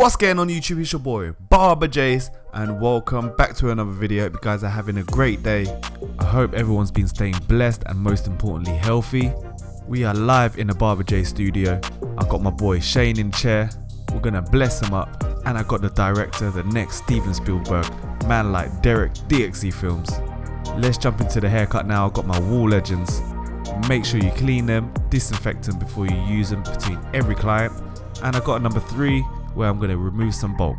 What's going on YouTube? It's your boy Barber Jase and welcome back to another video. Hope you guys are having a great day. I hope everyone's been staying blessed and most importantly healthy. We are live in the Barber Jase studio. I got my boy Shane in chair. We're gonna bless him up, and I got the director, the next Steven Spielberg, man like Derek DXE Films. Let's jump into the haircut now. I've got my wall legends. Make sure you clean them, disinfect them before you use them between every client. And I got a number 3 where I'm going to remove some bulk.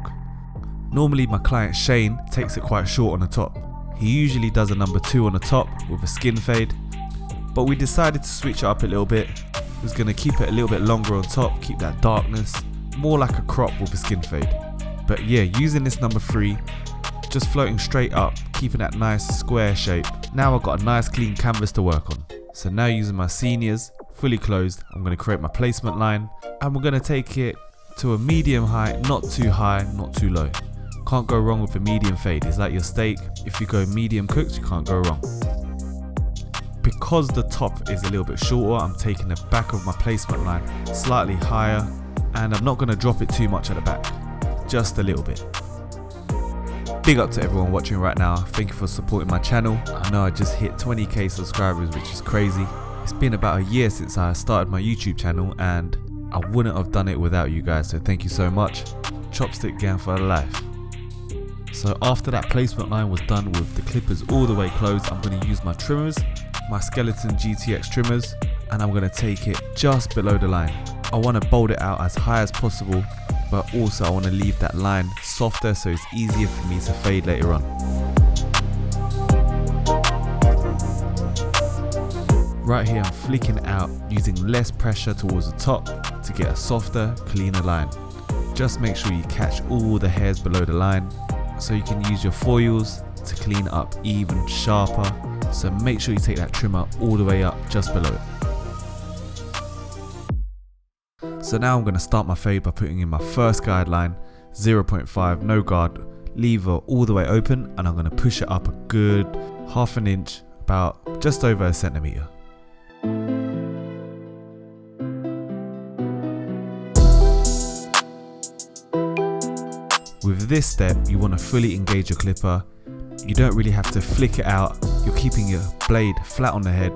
Normally my client Shane takes it quite short on the top. He usually does a number 2 on the top with a skin fade, but we decided to switch it up a little bit. We're going to keep it a little bit longer on top, keep that darkness, more like a crop with a skin fade. But yeah, using this number 3, just floating straight up, keeping that nice square shape. Now I've got a nice clean canvas to work on. So now using my seniors, fully closed, I'm going to create my placement line, and we're going to take it to a medium height, not too high, not too low. Can't go wrong with a medium fade. It's like your steak. If you go medium cooked, you can't go wrong. Because the top is a little bit shorter, I'm taking the back of my placement line slightly higher, and I'm not going to drop it too much at the back, just a little bit. Big up to everyone watching right now. Thank you for supporting my channel. I know I just hit 20k subscribers, which is crazy. It's been about a year since I started my YouTube channel and I wouldn't have done it without you guys, so thank you so much. Chopstick gang for life. So after that placement line was done with the clippers all the way closed, I'm going to use my trimmers, my Skeleton GTX trimmers, and I'm going to take it just below the line. I want to bold it out as high as possible, but also I want to leave that line softer so it's easier for me to fade later on. Right here I'm flicking out using less pressure towards the top to get a softer, cleaner line. Just make sure you catch all the hairs below the line so you can use your foils to clean up even sharper. So make sure you take that trimmer all the way up just below it. So now I'm going to start my fade by putting in my first guideline, 0.5, no guard, lever all the way open, and I'm going to push it up a good half an inch, about just over a centimeter. With this step, you want to fully engage your clipper. You don't really have to flick it out. You're keeping your blade flat on the head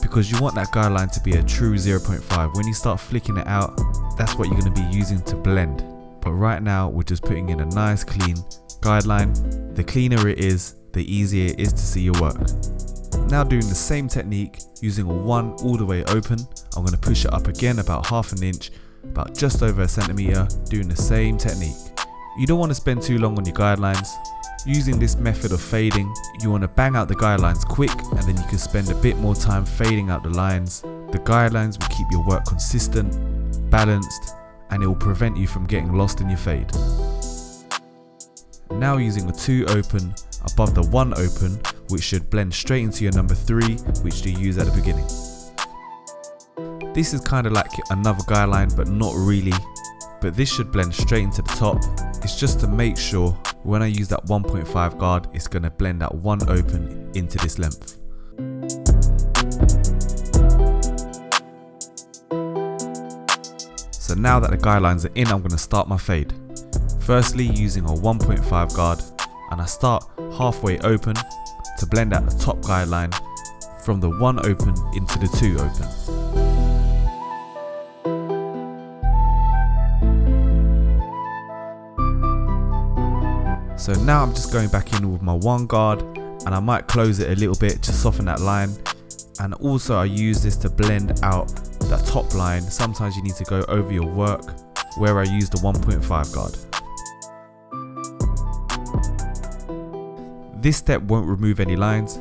because you want that guideline to be a true 0.5. When you start flicking it out, that's what you're going to be using to blend. But right now, we're just putting in a nice clean guideline. The cleaner it is, the easier it is to see your work. Now doing the same technique, using a 1 all the way open, I'm going to push it up again about half an inch, about just over a centimeter, doing the same technique. You don't want to spend too long on your guidelines. Using this method of fading, you want to bang out the guidelines quick, and then you can spend a bit more time fading out the lines. The guidelines will keep your work consistent, balanced, and it will prevent you from getting lost in your fade. Now using a 2 open above the 1 open, which should blend straight into your number 3, which you use at the beginning. This is kind of like another guideline, but not really. But this should blend straight into the top. It's just to make sure when I use that 1.5 guard, it's going to blend that 1 open into this length. So now that the guidelines are in, I'm going to start my fade. Firstly, using a 1.5 guard, and I start halfway open to blend out the top guideline from the 1 open into the 2 open. So now I'm just going back in with my 1 guard, and I might close it a little bit to soften that line. And also I use this to blend out that top line. Sometimes you need to go over your work, where I use the 1.5 guard. This step won't remove any lines.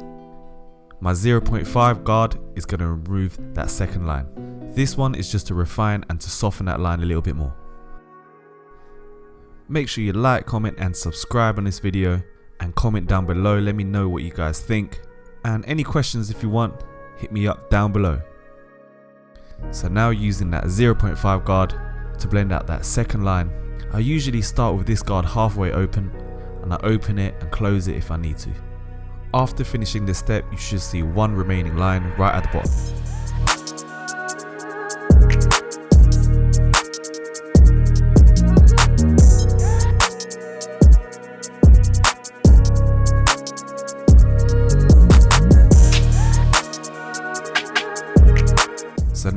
My 0.5 guard is going to remove that second line. This one is just to refine and to soften that line a little bit more. Make sure you like, comment and subscribe on this video, and comment down below. Let me know what you guys think, and any questions if you want, hit me up down below. So now using that 0.5 guard to blend out that second line, I usually start with this guard halfway open, and I open it and close it if I need to. After finishing this step, you should see 1 remaining line right at the bottom.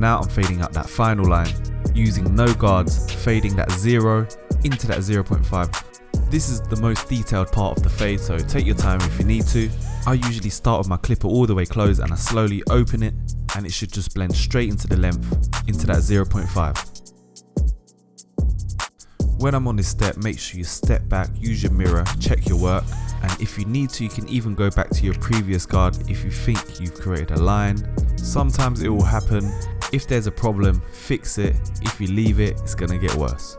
now I'm fading out that final line, using no guards, fading that 0 into that 0.5. This is the most detailed part of the fade, so take your time if you need to. I usually start with my clipper all the way closed and I slowly open it, and it should just blend straight into the length, into that 0.5. When I'm on this step, make sure you step back, use your mirror, check your work, and if you need to, you can even go back to your previous guard if you think you've created a line. Sometimes it will happen. If there's a problem, fix it. If you leave it, it's gonna get worse.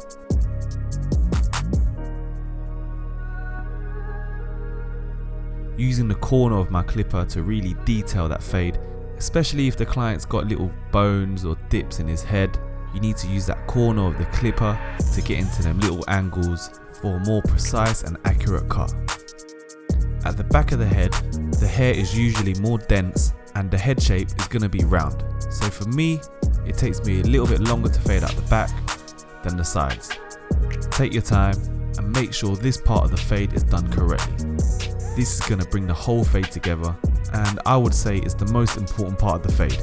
Using the corner of my clipper to really detail that fade, especially if the client's got little bones or dips in his head, you need to use that corner of the clipper to get into them little angles for a more precise and accurate cut. At the back of the head, the hair is usually more dense and the head shape is going to be round. So for me, it takes me a little bit longer to fade out the back than the sides. Take your time and make sure this part of the fade is done correctly. This is going to bring the whole fade together, and I would say it's the most important part of the fade.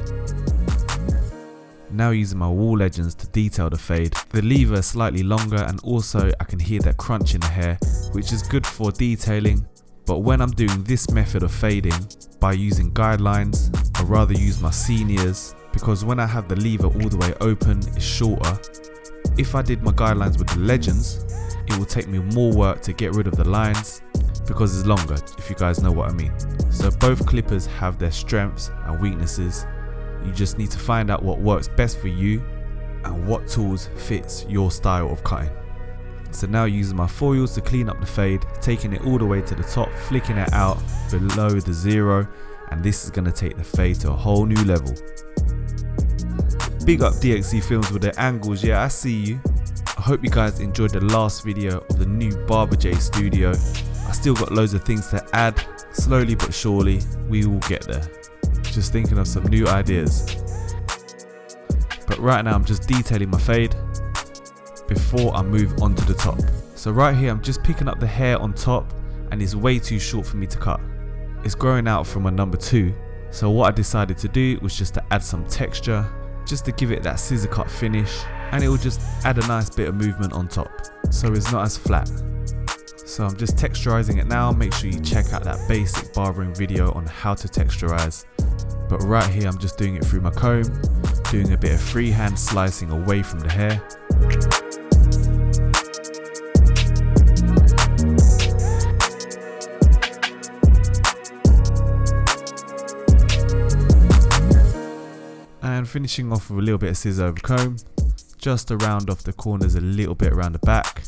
Now using my wall legends to detail the fade, the lever is slightly longer and also I can hear that crunch in the hair, which is good for detailing. But when I'm doing this method of fading by using guidelines, I rather use my seniors, because when I have the lever all the way open, it's shorter. If I did my guidelines with the legends, it will take me more work to get rid of the lines because it's longer, if you guys know what I mean. So both clippers have their strengths and weaknesses. You just need to find out what works best for you and what tools fits your style of cutting. So now using my foils to clean up the fade, taking it all the way to the top, flicking it out below the 0, and this is going to take the fade to a whole new level. Big up DXC Films with their angles, yeah, I see you. I hope you guys enjoyed the last video of the new Barber Jase studio. I still got loads of things to add, slowly but surely we will get there. Just thinking of some new ideas. But right now I'm just detailing my fade before I move on to the top. So right here I'm just picking up the hair on top and it's way too short for me to cut. It's growing out from a number 2, so what I decided to do was just to add some texture, just to give it that scissor cut finish, and it will just add a nice bit of movement on top, so it's not as flat. So I'm just texturizing it now. Make sure you check out that basic barbering video on how to texturize. But right here I'm just doing it through my comb, doing a bit of freehand slicing away from the hair. And finishing off with a little bit of scissor over comb, just to round off the corners a little bit around the back,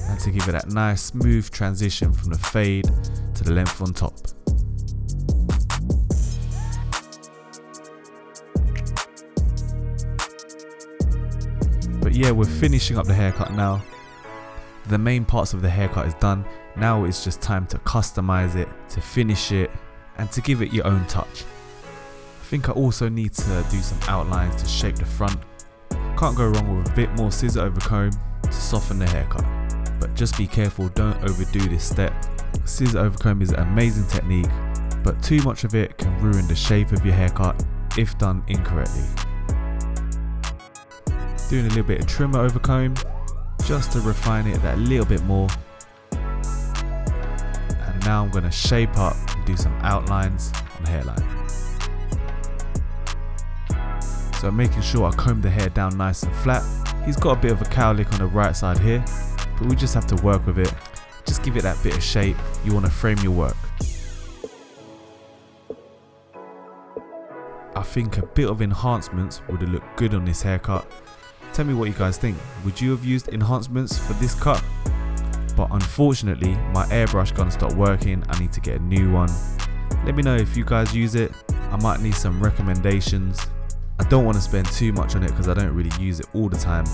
and to give it that nice smooth transition from the fade to the length on top. But yeah, we're finishing up the haircut now. The main parts of the haircut is done. Now it's just time to customize it, to finish it, and to give it your own touch. I think I also need to do some outlines to shape the front. Can't go wrong with a bit more scissor over comb to soften the haircut. But just be careful, don't overdo this step. Scissor over comb is an amazing technique, but too much of it can ruin the shape of your haircut if done incorrectly. Doing a little bit of trimmer over comb just to refine it that little bit more. And now I'm going to shape up and do some outlines on the hairline. So making sure I comb the hair down nice and flat. He's got a bit of a cow lick on the right side here, but we just have to work with it. Just give it that bit of shape. You want to frame your work. I think a bit of enhancements would have looked good on this haircut. Tell me what you guys think. Would you have used enhancements for this cut? But unfortunately, my airbrush gun stopped working. I need to get a new one. Let me know if you guys use it. I might need some recommendations. I don't want to spend too much on it because I don't really use it all the time.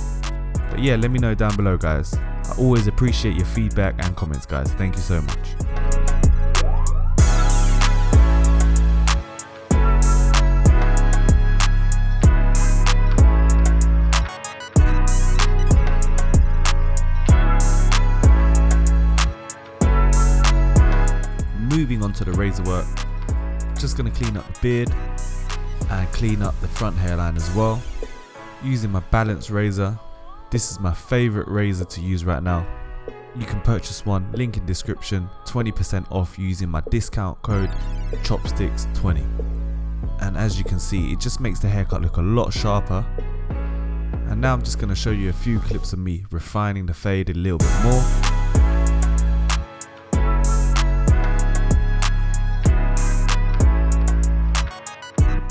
But yeah, let me know down below, guys. I always appreciate your feedback and comments, guys. Thank you so much. Moving on to the razor work. Just going to clean up the beard. and clean up the front hairline as well using my balanced razor. This is my favorite razor to use right now. You can purchase one, link in description, 20% off using my discount code chopsticks20. And as you can see, it just makes the haircut look a lot sharper. And now I'm just going to show you a few clips of me refining the fade a little bit more.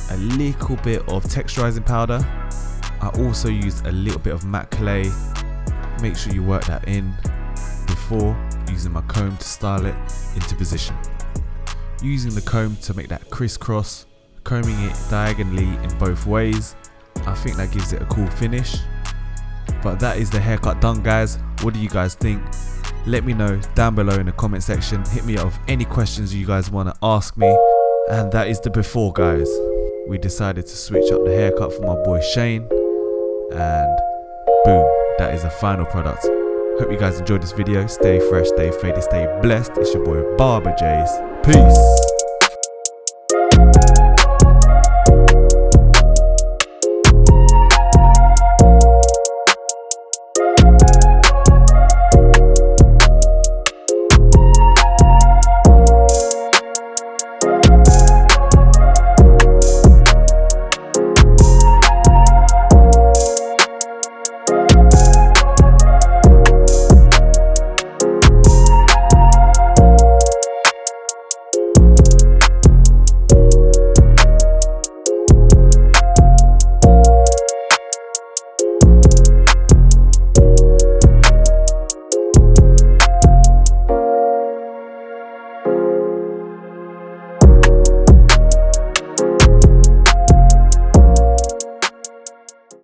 A little bit of texturizing powder. I also used a little bit of matte clay. Make sure you work that in before using my comb to style it into position. Using the comb to make that crisscross, combing it diagonally in both ways. I think that gives it a cool finish. But that is the haircut done, guys. What do you guys think? Let me know down below in the comment section. Hit me up with any questions you guys want to ask me. And that is the before, guys. We decided to switch up the haircut for my boy Shane. And boom, that is the final product. Hope you guys enjoyed this video. Stay fresh, stay faded, stay blessed. It's your boy Barber Jase. Peace.